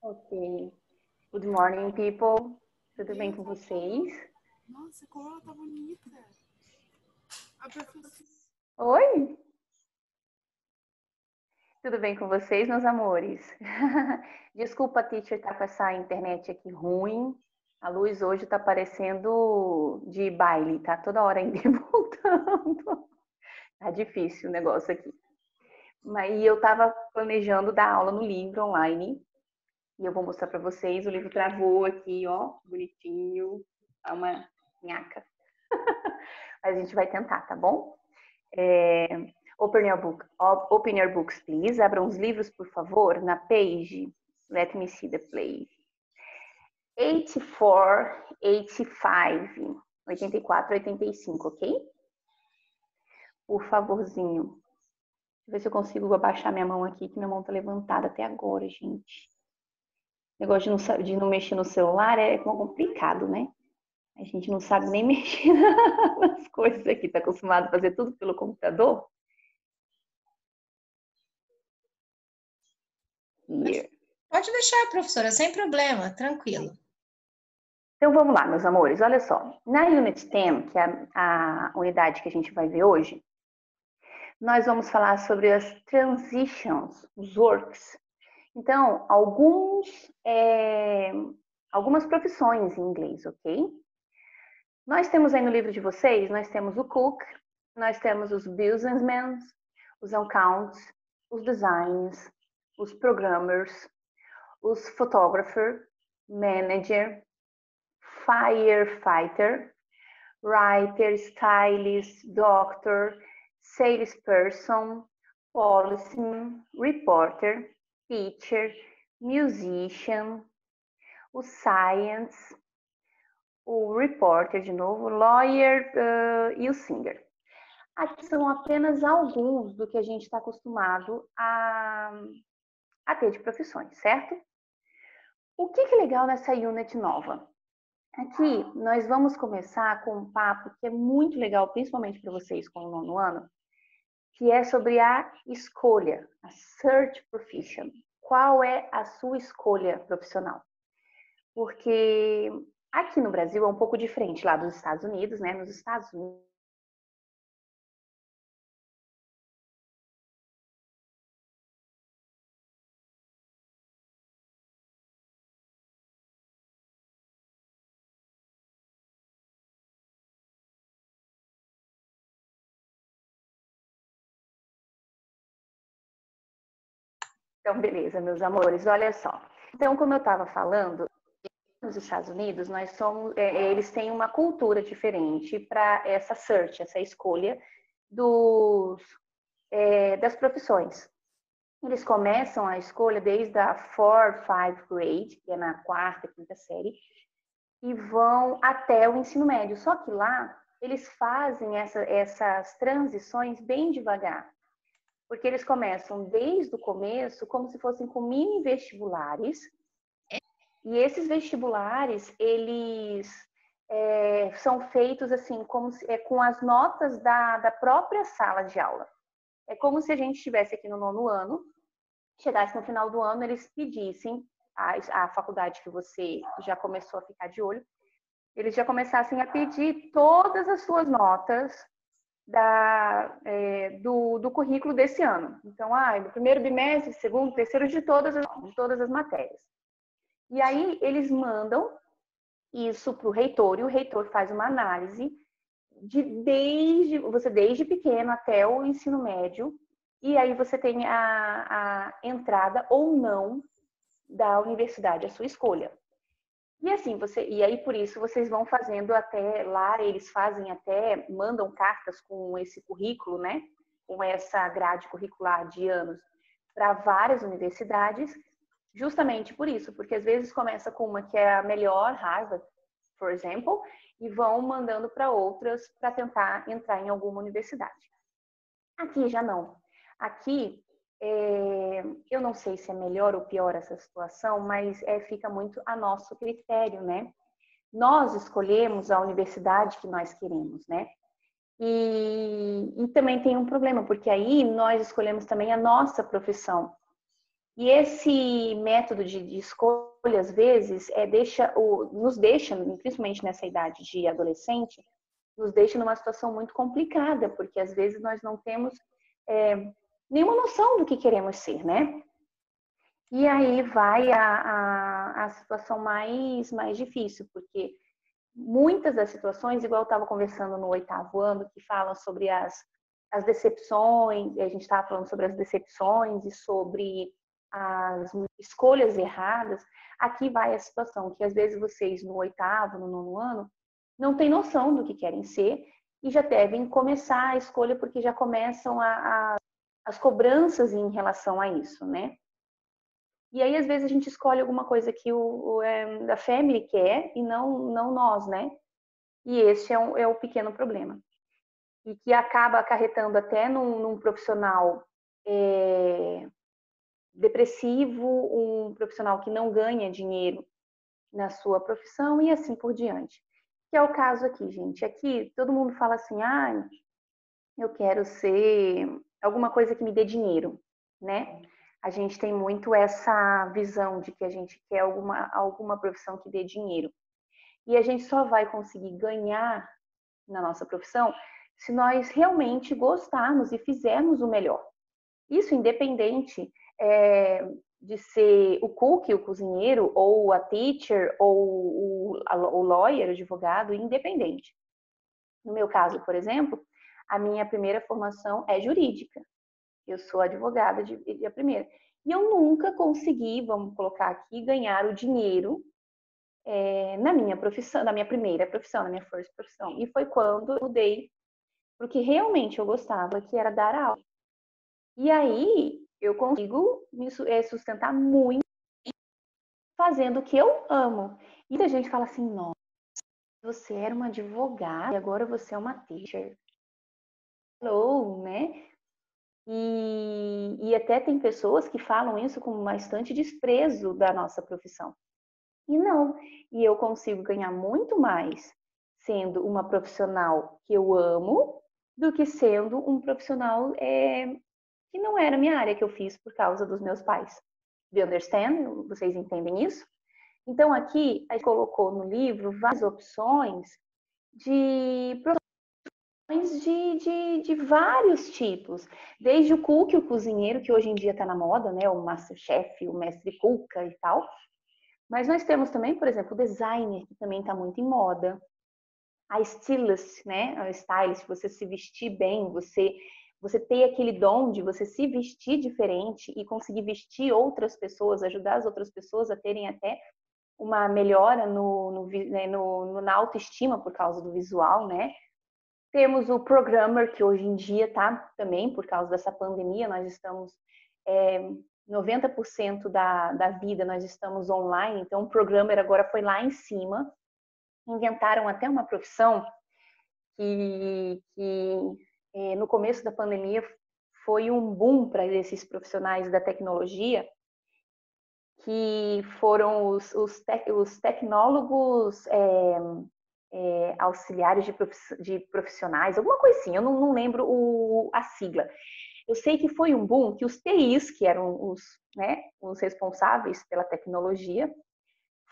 Ok. Good morning, people. Tudo bem Meu, com vocês? nossa, como ela tá bonita. A professora. Oi? Tudo bem com vocês, meus amores? Desculpa, teacher, tá com essa internet aqui ruim. A luz hoje tá parecendo de baile, tá toda hora indo e voltando. Tá difícil o negócio aqui. E eu tava planejando dar aula no livro online. E eu vou mostrar para vocês. O livro travou aqui, ó, bonitinho. Tá uma nhaca. Mas a gente vai tentar, tá bom? Open your books, please. Abram os livros, por favor, na page. Let me see the place. 84, 85. 84, 85, ok? Por favorzinho. Deixa eu ver se eu consigo abaixar minha mão aqui, que minha mão tá levantada até agora, gente. O negócio de não mexer no celular é complicado, né? A gente não sabe nem mexer nas coisas aqui. Tá acostumado a fazer tudo pelo computador? Here. Pode deixar, professora, sem problema, tranquilo. Então vamos lá, meus amores, olha só. Na Unit 10, que é a unidade que a gente vai ver hoje, nós vamos falar sobre as transitions, os works. Então, algumas profissões em inglês, ok? Nós temos aí no livro de vocês, nós temos o cook, nós temos os businessmen, os accountants, os designers, os programmers, os photographers, manager, firefighter, writer, stylist, doctor, salesperson, policeman, reporter, teacher, musician, o science, o reporter de novo, lawyer e o singer. Aqui são apenas alguns do que a gente está acostumado a ter de profissões, certo? O que é legal nessa unit nova? Aqui nós vamos começar com um papo que é muito legal, principalmente para vocês com o nono ano, que é sobre a escolha, a search profession. Qual é a sua escolha profissional? Porque aqui no Brasil é um pouco diferente lá dos Estados Unidos, né? Nos Estados Unidos, então, beleza, meus amores, olha só. Então, como eu estava falando, nos Estados Unidos, eles têm uma cultura diferente para essa search, essa escolha das profissões. Eles começam a escolha desde a 4, 5 grade, que é na quarta, quinta série, e vão até o ensino médio. Só que lá, eles fazem essas transições bem devagar. Porque eles começam desde o começo como se fossem com mini vestibulares. E esses vestibulares, eles são feitos assim, com as notas da própria sala de aula. É como se a gente estivesse aqui no nono ano, chegasse no final do ano, eles pedissem a faculdade que você já começou a ficar de olho, eles já começassem a pedir todas as suas notas do currículo desse ano. Então, do primeiro bimestre, segundo, terceiro, de todas as matérias. E aí eles mandam isso para o reitor, e o reitor faz uma análise desde pequeno até o ensino médio, e aí você tem a entrada ou não da universidade, a sua escolha. E assim, por isso vocês vão fazendo até lá, eles mandam cartas com esse currículo, né? Com essa grade curricular de anos para várias universidades, justamente por isso, porque às vezes começa com uma que é a melhor, Harvard, por exemplo, e vão mandando para outras para tentar entrar em alguma universidade. Aqui já não. Aqui, eu não sei se é melhor ou pior essa situação, mas fica muito a nosso critério, né? Nós escolhemos a universidade que nós queremos, né? E também tem um problema, porque aí nós escolhemos também a nossa profissão. E esse método de escolha, às vezes, nos deixa, principalmente nessa idade de adolescente, nos deixa numa situação muito complicada, porque às vezes nós não temos nenhuma noção do que queremos ser, né? E aí vai a situação mais difícil, porque muitas das situações, igual eu estava conversando no 8º ano, que falam sobre as decepções, e a gente estava falando sobre as decepções e sobre as escolhas erradas, aqui vai a situação que às vezes vocês no 8º, no 9º ano, não têm noção do que querem ser e já devem começar a escolha porque já começam as cobranças em relação a isso, né? E aí, às vezes, a gente escolhe alguma coisa que a family quer e não nós, né? E esse é o pequeno problema. E que acaba acarretando até num profissional depressivo, um profissional que não ganha dinheiro na sua profissão e assim por diante. Que é o caso aqui, gente. Aqui, todo mundo fala assim, eu quero ser alguma coisa que me dê dinheiro, né? A gente tem muito essa visão de que a gente quer alguma profissão que dê dinheiro. E a gente só vai conseguir ganhar na nossa profissão se nós realmente gostarmos e fizermos o melhor. Isso independente de ser o cook, o cozinheiro, ou a teacher, ou o lawyer, o advogado, independente. No meu caso, por exemplo, a minha primeira formação é jurídica. Eu sou advogada de a primeira. E eu nunca consegui, vamos colocar aqui, ganhar o dinheiro na minha profissão, na minha primeira profissão, na minha first profissão. E foi quando eu mudei para o que realmente eu gostava, que era dar aula. E aí eu consigo me sustentar muito fazendo o que eu amo. E a gente fala assim, nossa, você era uma advogada e agora você é uma teacher. Hello, né? E até tem pessoas que falam isso com bastante desprezo da nossa profissão. E não, e eu consigo ganhar muito mais sendo uma profissional que eu amo do que sendo um profissional que não era a minha área que eu fiz por causa dos meus pais. Do you understand? Vocês entendem isso? Então aqui a gente colocou no livro várias opções de de vários tipos, desde o cook, o cozinheiro, que hoje em dia está na moda, né? O Masterchef, o mestre cuca e tal. Mas nós temos também, por exemplo, o designer, que também está muito em moda. A stylist, né? A stylist, você se vestir bem, você ter aquele dom de você se vestir diferente e conseguir vestir outras pessoas, ajudar as outras pessoas a terem até uma melhora na autoestima por causa do visual, né? Temos o programmer, que hoje em dia tá também, por causa dessa pandemia, nós estamos 90% da vida nós estamos online, então o programmer agora foi lá em cima, inventaram até uma profissão que no começo da pandemia foi um boom para esses profissionais da tecnologia, que foram os tecnólogos auxiliares de profissionais, alguma coisa assim, eu não lembro a sigla. Eu sei que foi um boom que os TIs, que eram os responsáveis pela tecnologia,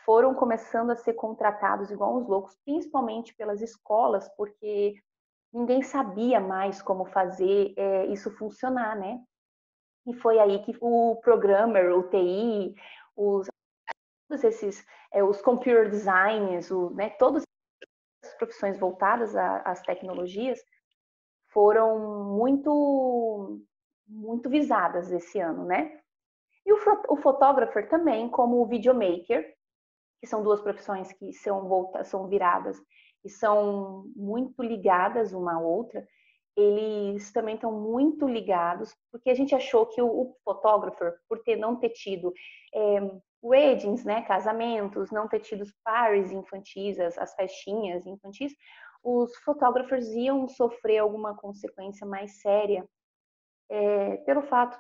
foram começando a ser contratados igual uns loucos, principalmente pelas escolas, porque ninguém sabia mais como fazer isso funcionar, né? E foi aí que o programmer, o TI, todos esses, os computer designers, todas as profissões voltadas às tecnologias foram muito visadas esse ano, né? E o fotógrafo também, como o videomaker, que são duas profissões que são viradas e são muito ligadas uma à outra, eles também estão muito ligados, porque a gente achou que o fotógrafo, por não ter tido weddings, né, casamentos, não ter tido os parties infantis, as festinhas infantis, os fotógrafos iam sofrer alguma consequência mais séria pelo fato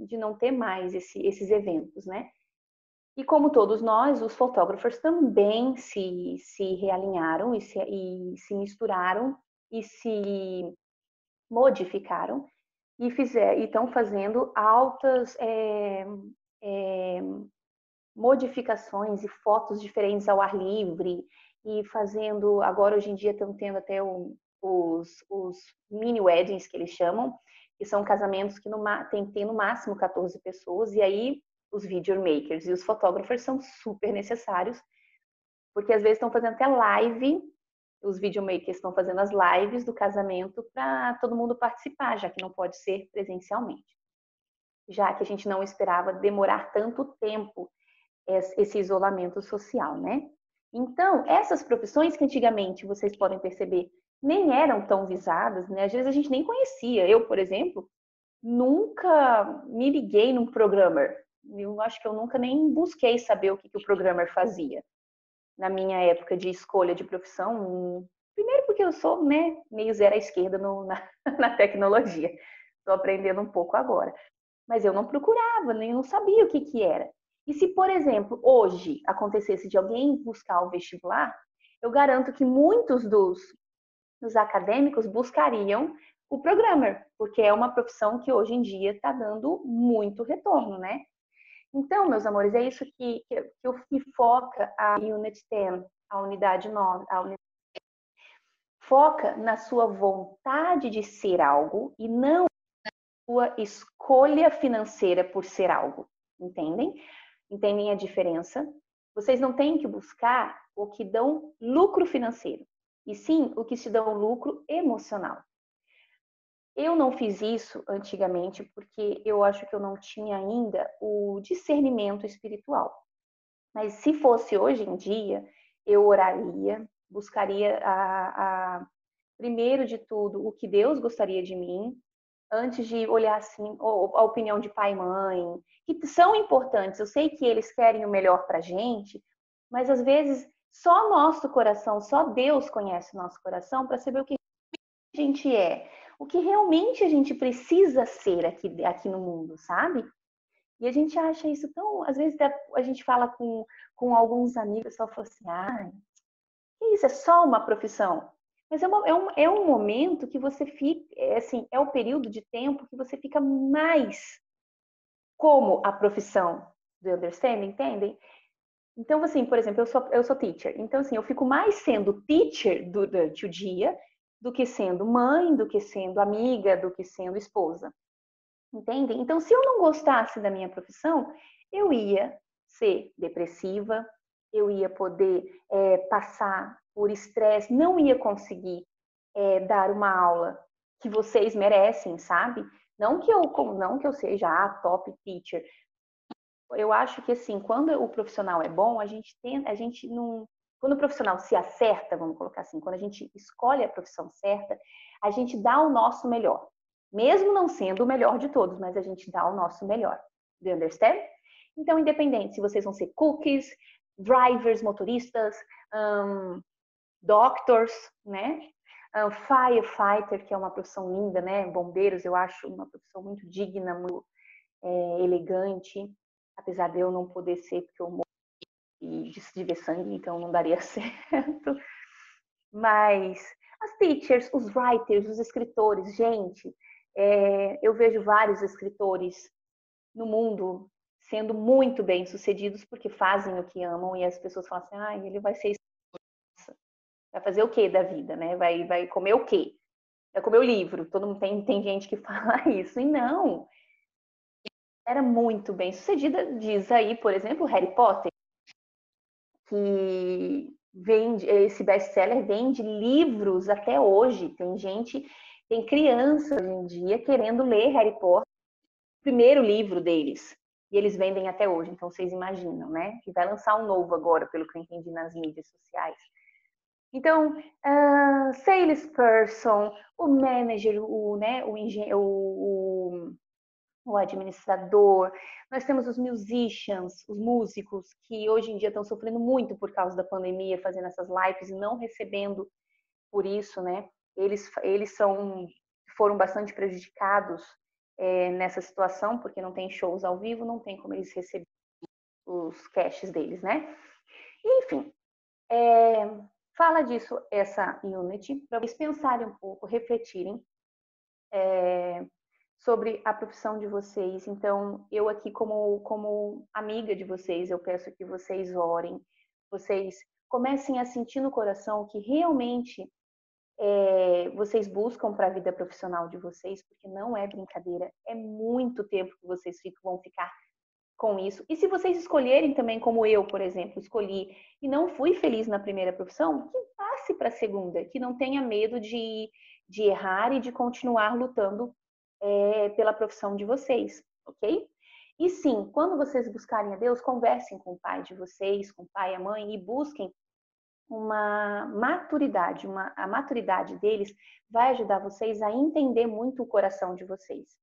de não ter mais esses eventos, né? E como todos nós, os fotógrafos também se realinharam e se misturaram e se modificaram e estão fazendo altas modificações e fotos diferentes ao ar livre, e fazendo, agora hoje em dia estão tendo até os mini weddings, que eles chamam, que são casamentos que tem no máximo 14 pessoas, e aí os videomakers e os fotógrafos são super necessários, porque às vezes estão fazendo até live, os videomakers estão fazendo as lives do casamento para todo mundo participar, já que não pode ser presencialmente. Já que a gente não esperava demorar tanto tempo esse isolamento social, né? Então, essas profissões que antigamente, vocês podem perceber, nem eram tão visadas, né? Às vezes a gente nem conhecia. Eu, por exemplo, nunca me liguei num programmer. Eu acho que eu nunca nem busquei saber o que o programmer fazia na minha época de escolha de profissão. Primeiro porque eu sou, né, meio zero à esquerda na tecnologia. Estou aprendendo um pouco agora. Mas eu não procurava, nem não sabia o que era. E se, por exemplo, hoje acontecesse de alguém buscar o vestibular, eu garanto que muitos dos acadêmicos buscariam o programmer, porque é uma profissão que hoje em dia está dando muito retorno, né? Então, meus amores, é isso que foca a Unit 10, a unidade 9, foca na sua vontade de ser algo e não na sua escolha financeira por ser algo, entendem? Entendem a diferença? Vocês não têm que buscar o que dão lucro financeiro, e sim o que te dão lucro emocional. Eu não fiz isso antigamente porque eu acho que eu não tinha ainda o discernimento espiritual. Mas se fosse hoje em dia, eu oraria, buscaria primeiro de tudo o que Deus gostaria de mim, antes de olhar assim a opinião de pai e mãe, que são importantes. Eu sei que eles querem o melhor para a gente, mas às vezes só nosso coração, só Deus conhece o nosso coração para saber o que a gente é, o que realmente a gente precisa ser aqui no mundo, sabe? E a gente acha isso tão... Às vezes a gente fala com alguns amigos, o pessoal fala assim, que isso, é só uma profissão. Mas é um momento que você fica, assim, é o período de tempo que você fica mais como a profissão do understanding, entendem? Então, assim, por exemplo, eu sou teacher. Então, assim, eu fico mais sendo teacher durante o dia do que sendo mãe, do que sendo amiga, do que sendo esposa. Entendem? Então, se eu não gostasse da minha profissão, eu ia ser depressiva, eu ia poder passar por estresse, não ia conseguir dar uma aula que vocês merecem, sabe? Não que eu seja a top teacher. Eu acho que assim, quando o profissional é bom, a gente não, quando o profissional se acerta, vamos colocar assim, quando a gente escolhe a profissão certa, a gente dá o nosso melhor. Mesmo não sendo o melhor de todos, mas a gente dá o nosso melhor. Do you understand? Então, independente se vocês vão ser cookies, drivers, motoristas, doctors, né? Firefighter, que é uma profissão linda, né? Bombeiros, eu acho uma profissão muito digna, muito elegante, apesar de eu não poder ser, porque eu morro de ver sangue, então não daria certo. Mas as teachers, os writers, os escritores, gente, eu vejo vários escritores no mundo sendo muito bem sucedidos porque fazem o que amam, e as pessoas falam assim, ele vai ser vai fazer o quê da vida, né? Vai comer o quê? Vai comer o livro. Todo mundo tem gente que fala isso, e não. Era muito bem sucedida, diz aí, por exemplo, Harry Potter, que vende, esse best-seller vende livros até hoje. Tem criança hoje em dia querendo ler Harry Potter, o primeiro livro deles, e eles vendem até hoje. Então vocês imaginam, né? Que vai lançar um novo agora, pelo que eu entendi nas mídias sociais. Então, salesperson, o manager, o administrador, nós temos os musicians, os músicos, que hoje em dia estão sofrendo muito por causa da pandemia, fazendo essas lives e não recebendo por isso, né? Eles foram bastante prejudicados nessa situação, porque não tem shows ao vivo, não tem como eles receberem os caches deles, né? Enfim, fala disso essa Unity, para vocês pensarem um pouco, refletirem sobre a profissão de vocês. Então, eu aqui como amiga de vocês, eu peço que vocês orem, vocês comecem a sentir no coração que realmente vocês buscam para a vida profissional de vocês, porque não é brincadeira, é muito tempo que vocês vão ficar com isso. E se vocês escolherem também, como eu, por exemplo, escolhi e não fui feliz na primeira profissão, que passe para a segunda, que não tenha medo de errar e de continuar lutando pela profissão de vocês, ok? E sim, quando vocês buscarem a Deus, conversem com o pai de vocês, com o pai e a mãe, e busquem uma maturidade. A maturidade deles vai ajudar vocês a entender muito o coração de vocês.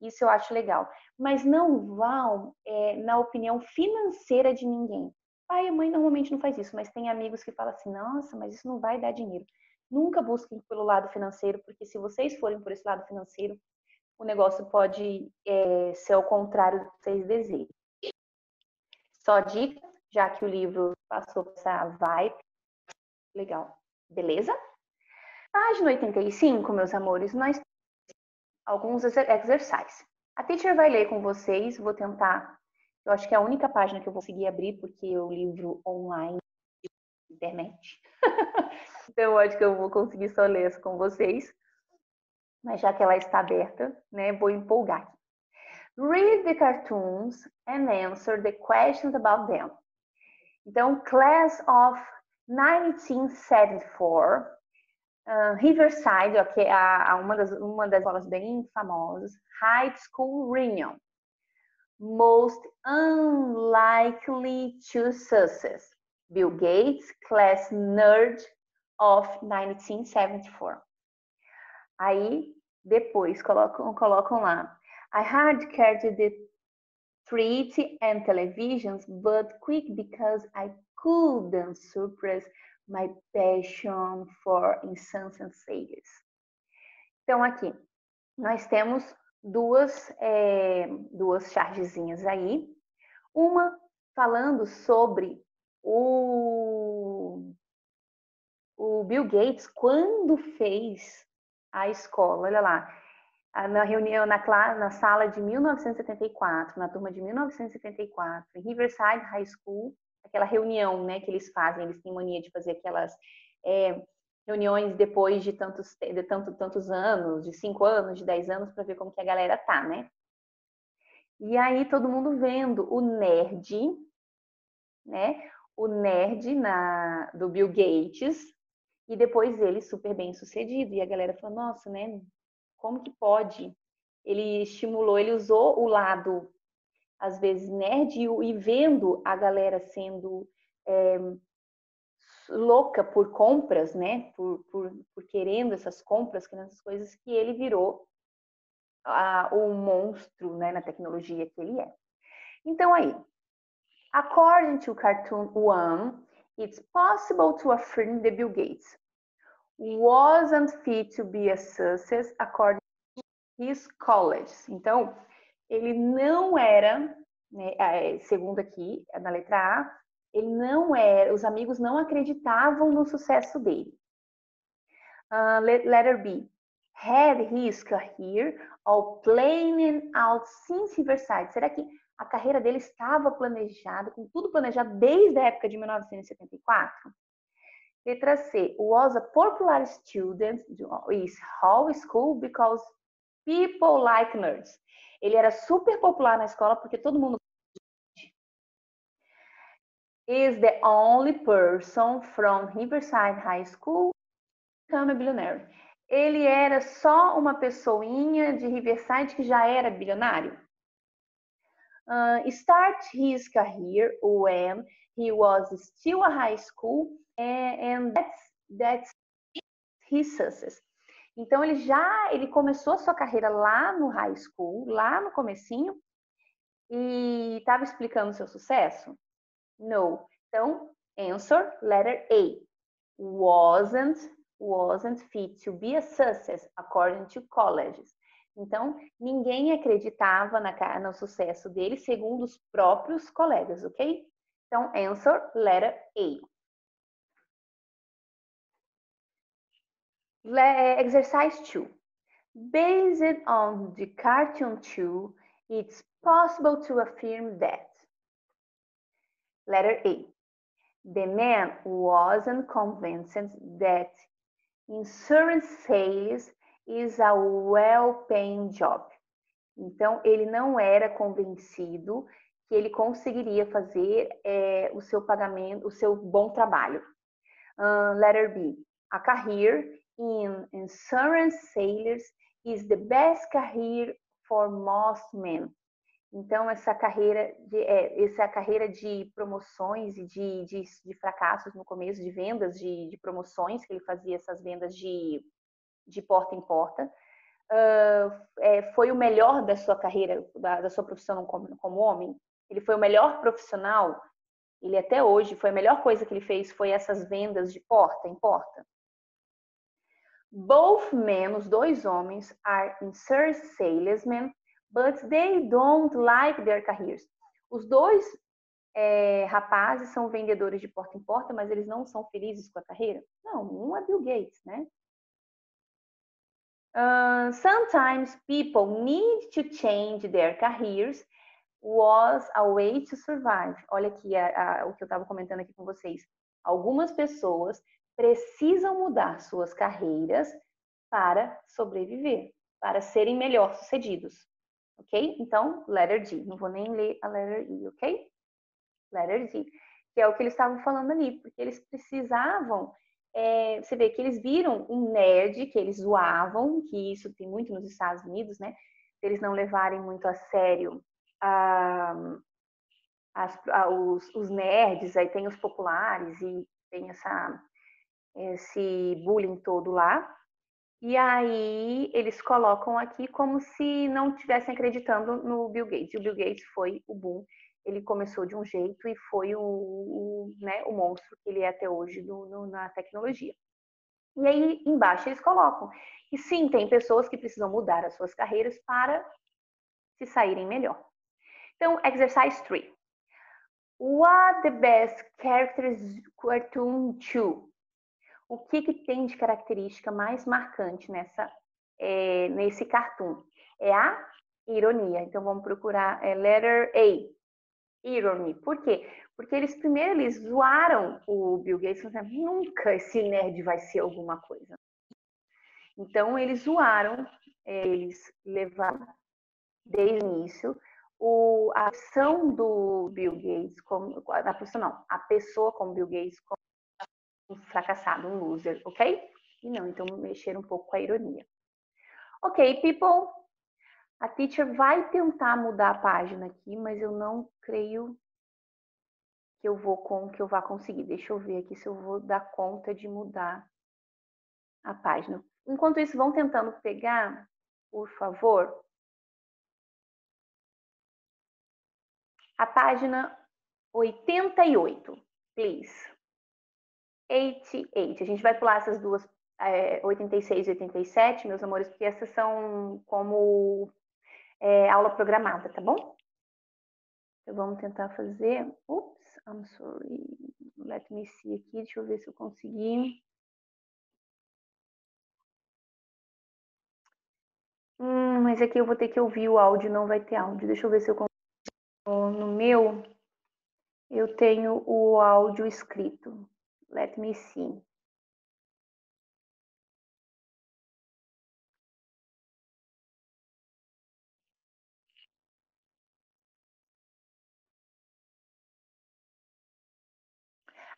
Isso eu acho legal. Mas não vão na opinião financeira de ninguém. Pai e mãe normalmente não faz isso, mas tem amigos que falam assim, nossa, mas isso não vai dar dinheiro. Nunca busquem pelo lado financeiro, porque se vocês forem por esse lado financeiro, o negócio pode ser ao contrário do que vocês desejam. Só dica, já que o livro passou por essa vibe. Legal. Beleza? Página 85, meus amores, nós temos alguns exercícios. A teacher vai ler com vocês, vou tentar. Eu acho que é a única página que eu vou conseguir abrir, porque o livro online, internet. Então, eu acho que eu vou conseguir só ler essa com vocês. Mas já que ela está aberta, né, vou empolgar aqui. Read the cartoons and answer the questions about them. Então, Class of 1974, Riverside, que é uma das escolas bem famosas, High School Reunion. Most unlikely to success. Bill Gates, Class Nerd of 1974. Aí, depois, colocam lá. I hard carried the treat and televisions, but quick because I couldn't suppress my passion for incessant sales. Então, aqui, nós temos duas chargezinhas aí. Uma falando sobre o Bill Gates, quando fez a escola, olha lá, na reunião, na sala de 1974, na turma de 1974, em Riverside High School, aquela reunião, né, que eles fazem, eles têm mania de fazer aquelas reuniões depois de tantos anos, de 5 anos, de 10 anos, para ver como que a galera tá, né? E aí todo mundo vendo o nerd, né? O nerd do Bill Gates, e depois ele super bem sucedido. E a galera falou, nossa, né? Como que pode? Ele estimulou, ele usou o lado, às vezes, nerd e vendo a galera sendo louca por compras, né? Por querendo essas compras, querendo essas coisas, que ele virou o monstro, né, na tecnologia que ele é. Então, aí, according to Cartoon One, it's possible to affirm that Bill Gates wasn't fit to be a success according to his college. Então, ele não era, né, segundo aqui, na letra A, ele não era, os amigos não acreditavam no sucesso dele. Letter B, had his career all planned out since Riverside. Será que a carreira dele estava planejada, com tudo planejado desde a época de 1974? Letra C, was a popular student in high school because people like nerds. Ele era super popular na escola porque todo mundo is the only person from Riverside High School to become a billionaire. Ele era só uma pessoinha de Riverside que já era bilionário. Start his career when he was still a high school and that's his success. Então ele começou a sua carreira lá no high school, lá no comecinho, e estava explicando o seu sucesso? No. Então, answer, letter A. Wasn't fit to be a success according to colleges. Então, ninguém acreditava no sucesso dele segundo os próprios colegas, ok? Então, answer, letter A. Exercise 2. Based on the cartoon 2, it's possible to affirm that. Letter A. The man wasn't convinced that insurance sales is a well-paying job. Então, ele não era convencido que ele conseguiria fazer o seu pagamento, o seu bom trabalho. Letter B. A career in insurance sales is the best career for most men. Então, essa carreira de promoções e de fracassos no começo, de vendas de promoções, que ele fazia essas vendas de porta em porta, foi o melhor da sua carreira, da sua profissão como homem. Ele foi o melhor profissional. Ele até hoje, foi a melhor coisa que ele fez, foi essas vendas de porta em porta. Both men, os dois homens, are insurance salesmen, but they don't like their careers. Os dois rapazes são vendedores de porta em porta, mas eles não são felizes com a carreira? Não, um é Bill Gates, né? Sometimes people need to change their careers was a way to survive. Olha aqui o que eu estava comentando aqui com vocês. Algumas pessoas precisam mudar suas carreiras para sobreviver, para serem melhor sucedidos. Ok? Então, letter D. Não vou nem ler a letter E, ok? Letter D. Que é o que eles estavam falando ali, porque eles precisavam... você vê que eles viram um nerd que eles zoavam, que isso tem muito nos Estados Unidos, né? Eles não levarem muito a sério os nerds, aí tem os populares e tem esse bullying todo lá. E aí eles colocam aqui como se não estivessem acreditando no Bill Gates. E o Bill Gates foi o boom. Ele começou de um jeito e foi o monstro que ele é até hoje na tecnologia. E aí embaixo eles colocam que sim, tem pessoas que precisam mudar as suas carreiras para se saírem melhor. Então, exercise 3. What the best characters cartoon 2? O que tem de característica mais marcante nesse cartoon? É a ironia. Então, vamos procurar letter A. Irony. Por quê? Porque eles zoaram o Bill Gates, falando, nunca esse nerd vai ser alguma coisa. Então, eles zoaram, eles levaram desde o início a ação do Bill Gates, a pessoa como Bill Gates, como um fracassado, um loser, ok? E não, então mexeram um pouco com a ironia. Ok, people, a teacher vai tentar mudar a página aqui, mas eu não creio que eu vá conseguir. Deixa eu ver aqui se eu vou dar conta de mudar a página. Enquanto isso, vão tentando pegar, por favor, a página 88, please. 88. A gente vai pular essas duas, 86 e 87, meus amores, porque essas são como aula programada, tá bom? Então, vamos tentar fazer... Oops, I'm sorry. Let me see aqui, deixa eu ver se eu consegui. Mas aqui eu vou ter que ouvir o áudio, não vai ter áudio. Deixa eu ver se eu consigo. No meu, eu tenho o áudio escrito. Let me see.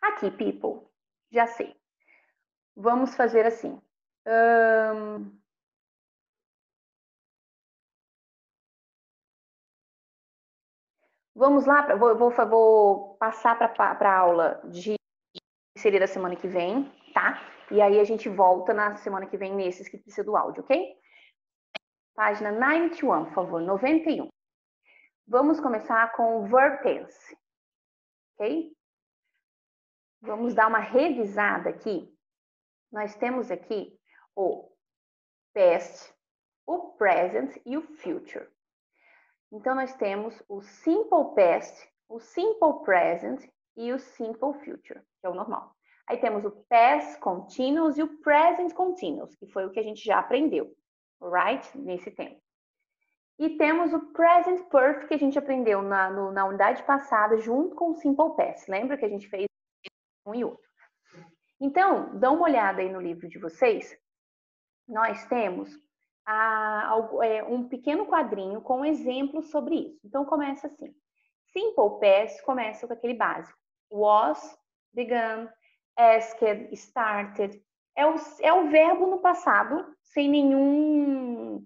Aqui, people, já sei. Vamos fazer assim. Vamos lá, vou passar para a aula de seria da semana que vem, tá? E aí a gente volta na semana que vem nesses que precisa do áudio, ok? Página 91, por favor, 91. Vamos começar com o verb tense, ok? Vamos dar uma revisada aqui. Nós temos aqui o past, o present e o future. Então, nós temos o simple past, o simple present e o simple future, que é o normal. Aí temos o past continuous e o present continuous, que foi o que a gente já aprendeu, right? Nesse tempo. E temos o present perfect que a gente aprendeu na unidade passada junto com o simple past. Lembra que a gente fez um e outro? Então, dá uma olhada aí no livro de vocês. Nós temos um pequeno quadrinho com exemplos sobre isso. Então, começa assim. Simple past começa com aquele básico. Was, began, asked, started. É o verbo no passado sem nenhum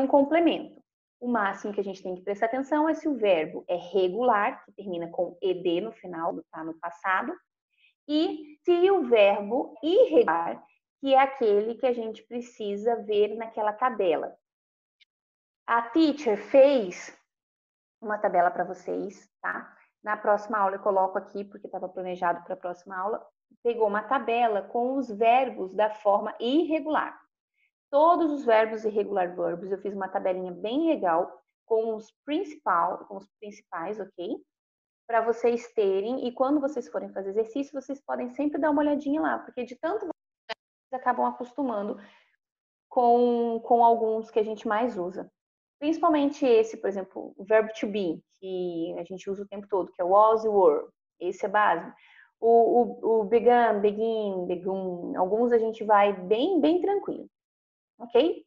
complemento. O máximo que a gente tem que prestar atenção é se o verbo é regular, que termina com ed no final, está no passado, e se o verbo irregular, que é aquele que a gente precisa ver naquela tabela. A teacher fez uma tabela para vocês, tá? Na próxima aula eu coloco aqui, porque estava planejado para a próxima aula, pegou uma tabela com os verbos da forma irregular. Todos os verbos irregular verbos, eu fiz uma tabelinha bem legal com os principais, ok? Para vocês terem, e quando vocês forem fazer exercício, vocês podem sempre dar uma olhadinha lá, porque de tanto vocês acabam acostumando com alguns que a gente mais usa. Principalmente esse, por exemplo, o verbo to be, que a gente usa o tempo todo, que é was e were. Esse é básico. O began, begin, begun, alguns a gente vai bem tranquilo. Ok?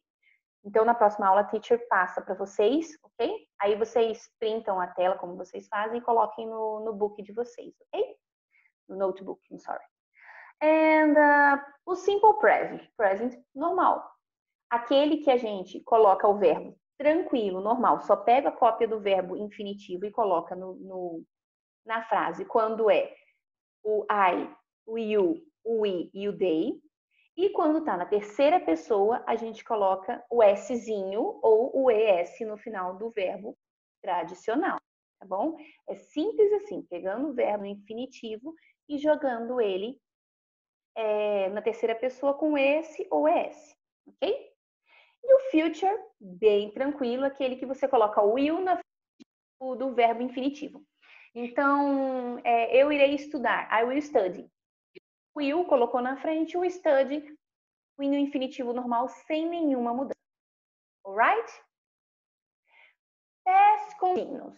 Então, na próxima aula, a teacher passa para vocês, ok? Aí vocês printam a tela, como vocês fazem, e coloquem no book de vocês, ok? No notebook, I'm sorry. And o simple present normal. Aquele que a gente coloca o verbo tranquilo, normal, só pega a cópia do verbo infinitivo e coloca na frase quando é o I, o you, o we e o they. E quando está na terceira pessoa, a gente coloca o Szinho ou o ES no final do verbo tradicional, tá bom? É simples assim, pegando o verbo infinitivo e jogando ele na terceira pessoa com esse ou ES, ok? E o future, bem tranquilo, aquele que você coloca o will na frente do verbo infinitivo. Então, eu irei estudar, I will study. Will colocou na frente o study, o no infinitivo normal sem nenhuma mudança. Alright? Past continuous.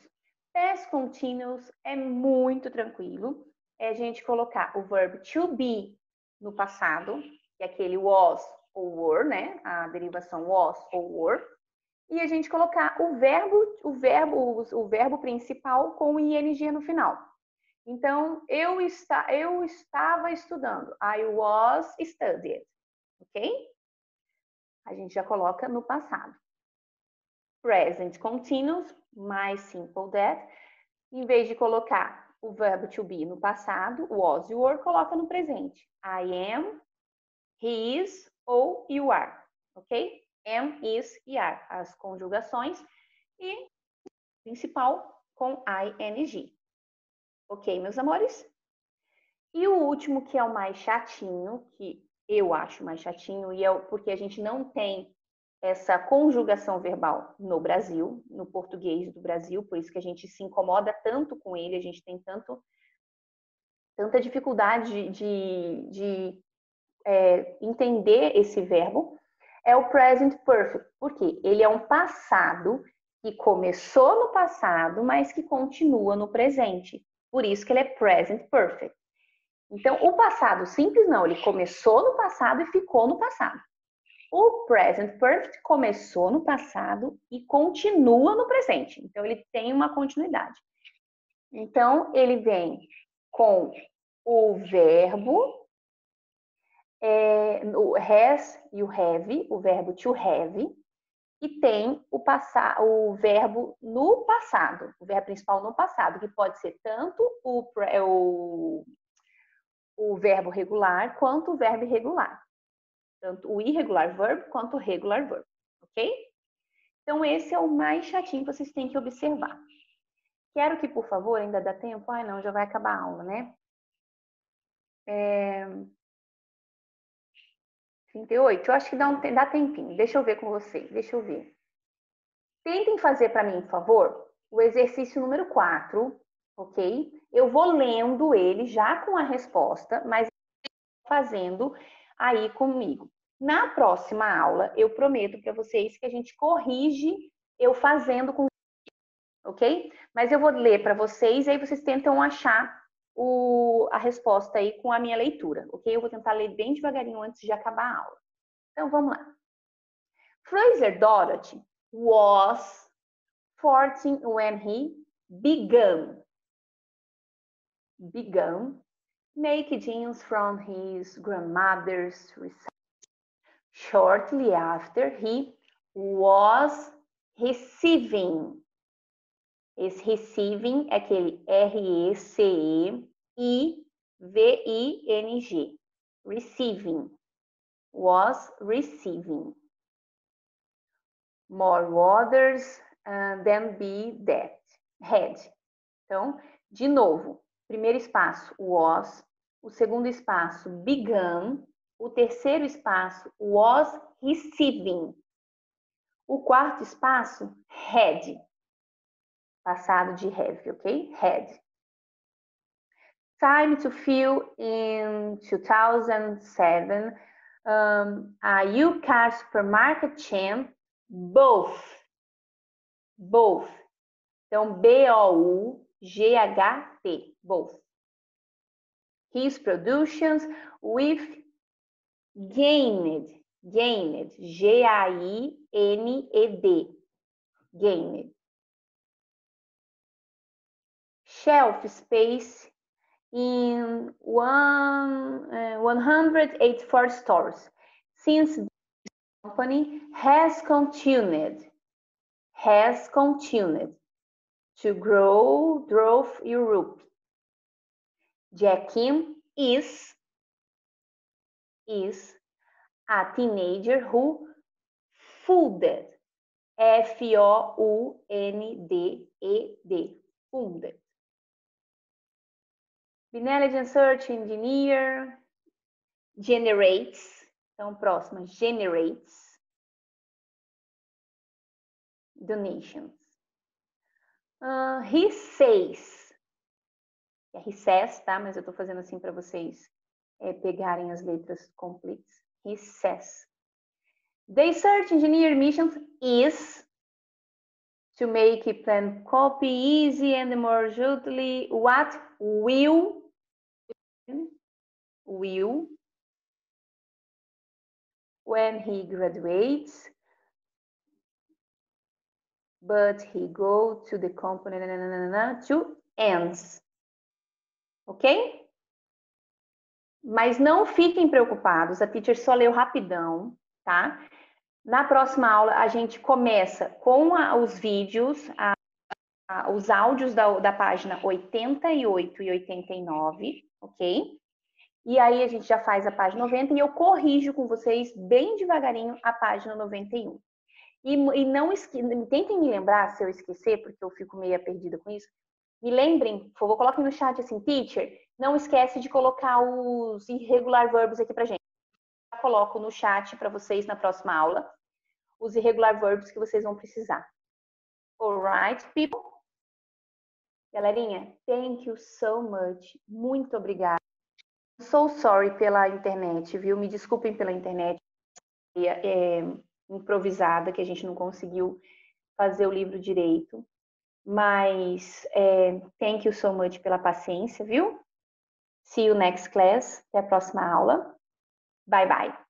Past continuous é muito tranquilo. É a gente colocar o verbo to be no passado, que é aquele was ou were, né? A derivação was ou were. E a gente colocar o verbo principal com o ing no final. Então, eu estava estudando. I was studying. Ok? A gente já coloca no passado. Present continuous, mais simple that. Em vez de colocar o verbo to be no passado, was e were, coloca no presente. I am, he is ou you are. Ok? Am, is e are. As conjugações. E principal com ing. Ok, meus amores? E o último, que é o mais chatinho, que eu acho mais chatinho, e é porque a gente não tem essa conjugação verbal no Brasil, no português do Brasil, por isso que a gente se incomoda tanto com ele, a gente tem tanta dificuldade de entender esse verbo, é o present perfect, porque ele é um passado que começou no passado, mas que continua no presente. Por isso que ele é present perfect. Então, o passado simples não, ele começou no passado e ficou no passado. O present perfect começou no passado e continua no presente. Então, ele tem uma continuidade. Então, ele vem com o verbo, o has e o have, o verbo to have, e tem o verbo no passado, o verbo principal no passado, que pode ser tanto o verbo regular quanto o verbo irregular. Tanto o irregular verb quanto o regular verb, ok? Então, esse é o mais chatinho que vocês têm que observar. Quero que, por favor, ainda dá tempo? Ai, não, já vai acabar a aula, né? 38? Eu acho que dá tempinho. Deixa eu ver com vocês, deixa eu ver. Tentem fazer para mim, por favor, o exercício número 4, ok? Eu vou lendo ele já com a resposta, mas fazendo aí comigo. Na próxima aula, eu prometo para vocês que a gente corrige eu fazendo com, ok? Mas eu vou ler para vocês e aí vocês tentam achar a resposta aí com a minha leitura, ok? Eu vou tentar ler bem devagarinho antes de acabar a aula. Então, vamos lá. Fraser Dorothy was 14 when he began make jeans from his grandmother's research. Shortly after, he was receiving. Esse receiving é aquele R-E-C-E-I-V-I-N-G. Receiving. Was receiving. More waters than be that. Had. Então, de novo, primeiro espaço, was. O segundo espaço, began. O terceiro espaço, was receiving. O quarto espaço, had. Passado de have, ok? Had. Time to fill in 2007. A U-Car supermarket chain, both. Então, B-O-U-G-H-T, both. His productions with gained, G-A-I-N-E-D, gained. Shelf space in 184 stores. Since the company has continued to grow throughout Europe. Jakim is a teenager who founded, F-O-U-N-D-E-D, founded. Intelligent Search Engineer generates, então próxima, generates donations. He says, he says, tá? Mas eu tô fazendo assim para vocês pegarem as letras completas. He says. The search engineer mission is to make plan copy easy and more usually what will when he graduates, but he go to the company to ends. Ok? Mas não fiquem preocupados, a teacher só leu rapidão, tá? Na próxima aula, a gente começa com os vídeos, os áudios da página 88 e 89, ok? E aí a gente já faz a página 90 e eu corrijo com vocês bem devagarinho a página 91. E não tentem me lembrar, se eu esquecer, porque eu fico meio perdida com isso. Me lembrem, por favor, coloquem no chat assim, teacher, não esquece de colocar os irregular verbs aqui pra gente. Eu coloco no chat para vocês na próxima aula os irregular verbs que vocês vão precisar. Alright, people? Galerinha, thank you so much. Muito obrigada. So sorry pela internet, viu? Me desculpem pela internet improvisada, que a gente não conseguiu fazer o livro direito. Mas thank you so much pela paciência, viu? See you next class. Até a próxima aula. Bye, bye.